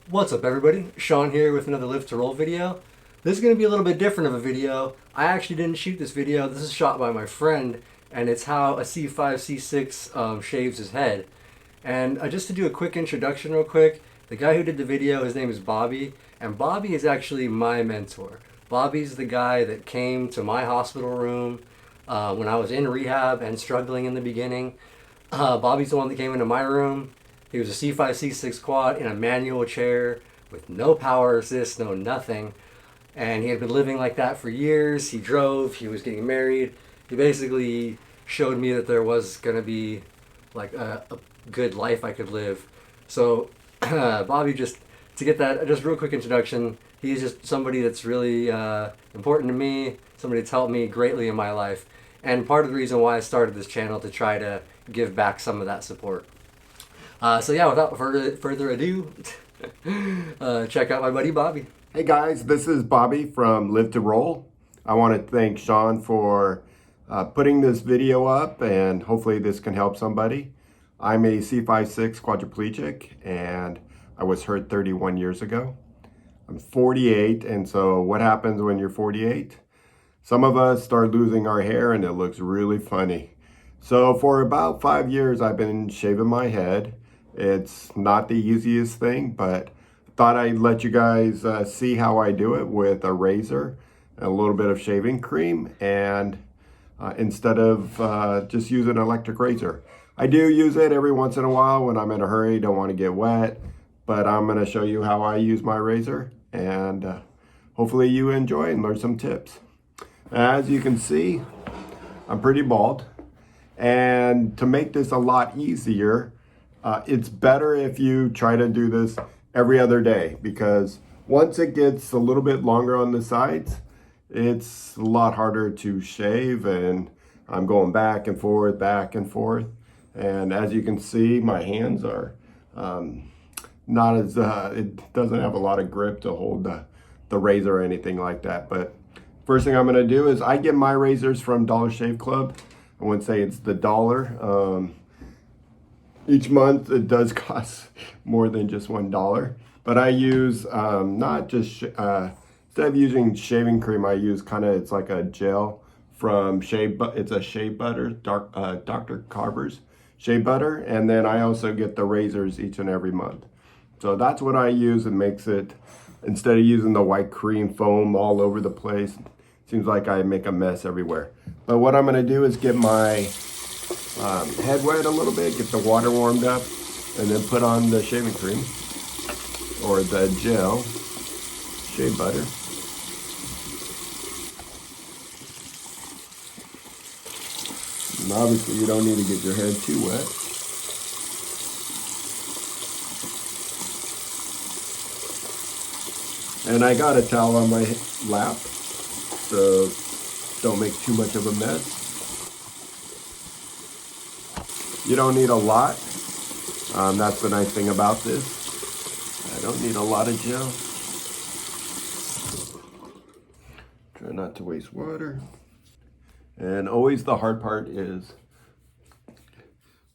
What's up everybody? Sean here with another Live to Roll video. This is going to be a little bit different of a video. I actually didn't shoot this video. This is shot by my friend, and it's how a c5-c6 shaves his head. And just to do a quick introduction real quick, the guy who did the video, his name is Bobby, and Bobby is actually my mentor. Bobby's the guy that came to my hospital room when I was in rehab and struggling in the beginning. Bobby's the one that came into my room. He was a c5-c6 quad in a manual chair with no power assist, no nothing. And he had been living like that for years. He drove, he was getting married. He basically showed me that there was going to be like a good life I could live. So Bobby, just to get that, just real quick introduction, he's just somebody that's really important to me, somebody that's helped me greatly in my life. And part of the reason why I started this channel to try to give back some of that support. So yeah, without further ado, check out my buddy Bobby. Hey guys, this is Bobby from Live to Roll. I want to thank Sean for putting this video up, and hopefully this can help somebody. I'm a c5-6 quadriplegic and I was hurt 31 years ago. I'm 48, and so what happens when you're 48? Some of us start losing our hair and it looks really funny. So for about 5 years I've been shaving my head. It's not the easiest thing, but thought I'd let you guys see how I do it with a razor and a little bit of shaving cream, and instead of just using an electric razor. I do use it every once in a while when I'm in a hurry, don't want to get wet, but I'm going to show you how I use my razor, and hopefully you enjoy and learn some tips. As you can see, I'm pretty bald, and to make this a lot easier, it's better if you try to do this every other day, because once it gets a little bit longer on the sides, it's a lot harder to shave, and I'm going back and forth, back and forth. And as you can see, my hands are not as, it doesn't have a lot of grip to hold the razor or anything like that. But first thing I'm gonna do is I get my razors from Dollar Shave Club. I wouldn't say it's the dollar. Each month it does cost more than just $1, but I use not just instead of using shaving cream, I use it's like a gel from it's a shea butter, Dr. Carver's shea butter, and then I also get the razors each and every month. So that's what I use. It makes it, instead of using the white cream foam all over the place, seems like I make a mess everywhere. But what I'm gonna do is get my head wet a little bit, get the water warmed up, and then put on the shaving cream or the gel, shea butter. And obviously you don't need to get your head too wet. And I got a towel on my lap, so don't make too much of a mess. You don't need a lot. That's the nice thing about this. I don't need a lot of gel. Try not to waste water. And always the hard part is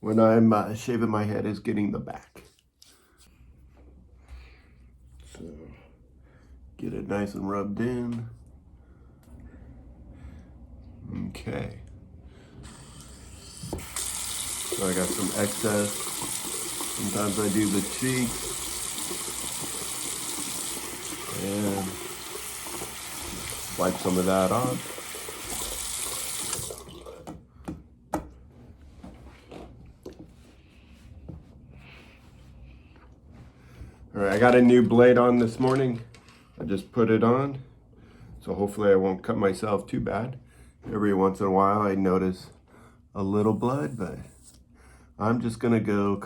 when I'm shaving my head is getting the back. So get it nice and rubbed in. Okay. So I got some excess. Sometimes I do the cheeks. And wipe some of that off. All right, I got a new blade on this morning. I just put it on, so hopefully I won't cut myself too bad. Every once in a while I notice a little blood, but I'm just gonna go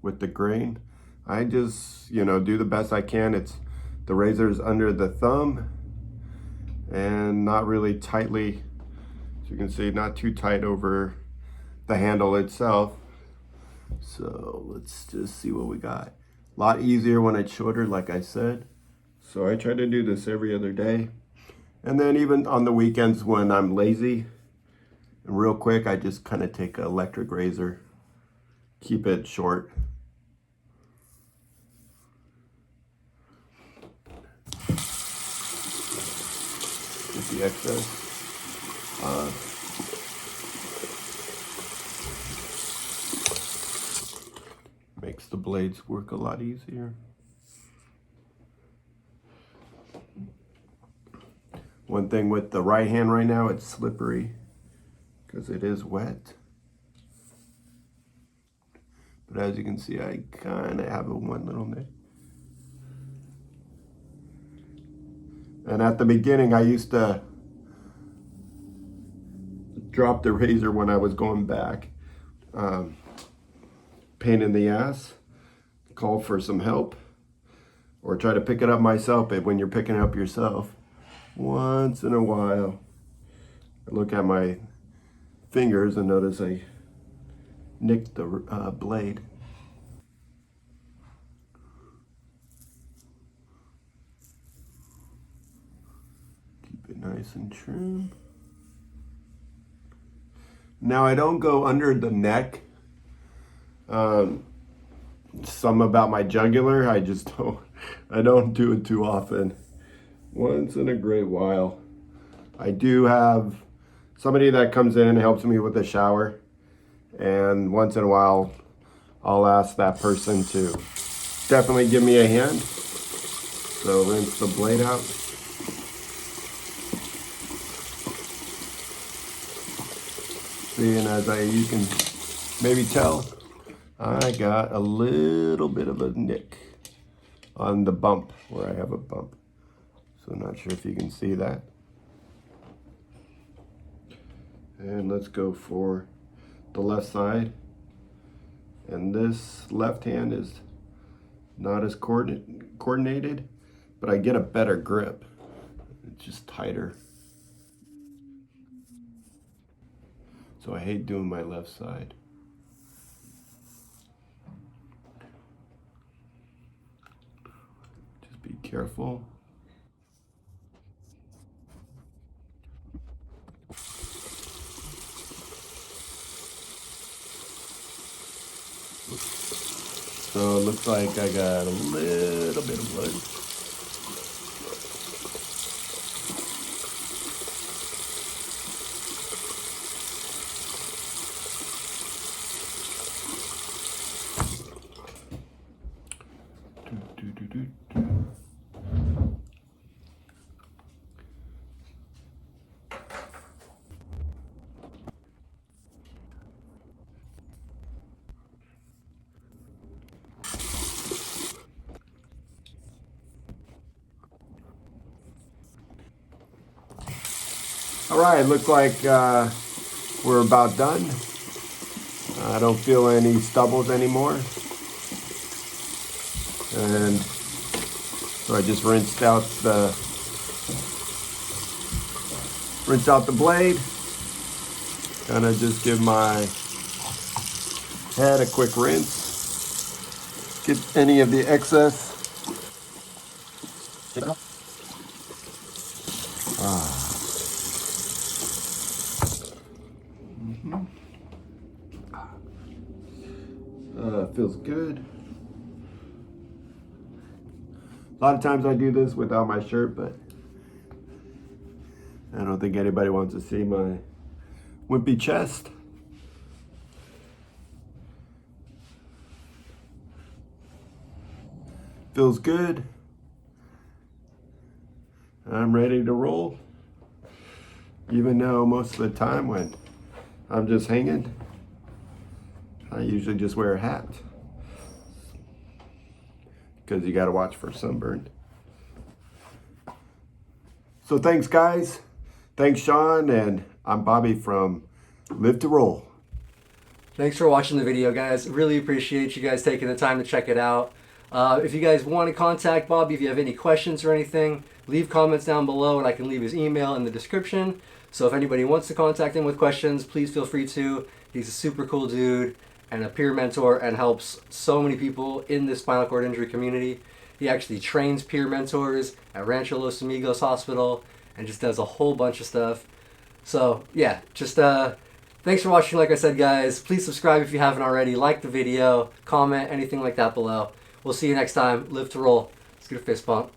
with the grain. I just, do the best I can. The razor's under the thumb and not really tightly, as you can see, not too tight over the handle itself. So let's just see what we got. A lot easier when it's shorter, like I said. So I try to do this every other day. And then even on the weekends when I'm lazy, and real quick, I just take an electric razor, keep it short, the excess. Makes the blades work a lot easier. One thing with the right hand right now, it's slippery because it is wet. But as you can see, I kind of have one little nick. And at the beginning, I used to drop the razor when I was going back. Pain in the ass. Call for some help. Or try to pick it up myself. But when you're picking it up yourself, once in a while, I look at my fingers and notice I nicked the blade. Keep it nice and trim. Now I don't go under the neck. Some about my jugular, I don't do it too often. Once in a great while. I do have somebody that comes in and helps me with the shower, and once in a while I'll ask that person to definitely give me a hand. So rinse the blade out. See, and as you can maybe tell, I got a little bit of a nick on the bump where I have a bump. So not sure if you can see that. And let's go for the left side. And this left hand is not as coordinated, but I get a better grip. It's just tighter. So I hate doing my left side. Just be careful. So it looks like I got a little bit of blood. All right, looks like we're about done. I don't feel any stubbles anymore. And so I just rinsed out the blade. Kind of just give my head a quick rinse. Get any of the excess. Feels good. A lot of times I do this without my shirt, but I don't think anybody wants to see my wimpy chest. Feels good. I'm ready to roll. Even though most of the time when I'm just hanging, I usually just wear a hat because you got to watch for sunburn. So thanks, guys. Thanks, Sean, and I'm Bobby from Live to Roll. Thanks for watching the video, guys. Really appreciate you guys taking the time to check it out. If you guys want to contact Bobby, if you have any questions or anything, leave comments down below and I can leave his email in the description. So if anybody wants to contact him with questions, please feel free to. He's a super cool dude and a peer mentor and helps so many people in the spinal cord injury community. He actually trains peer mentors at Rancho Los Amigos Hospital and just does a whole bunch of stuff. So yeah, just thanks for watching. Like I said, guys, please subscribe if you haven't already. Like the video, comment, anything like that below. We'll see you next time. Live to roll. Let's get a fist bump.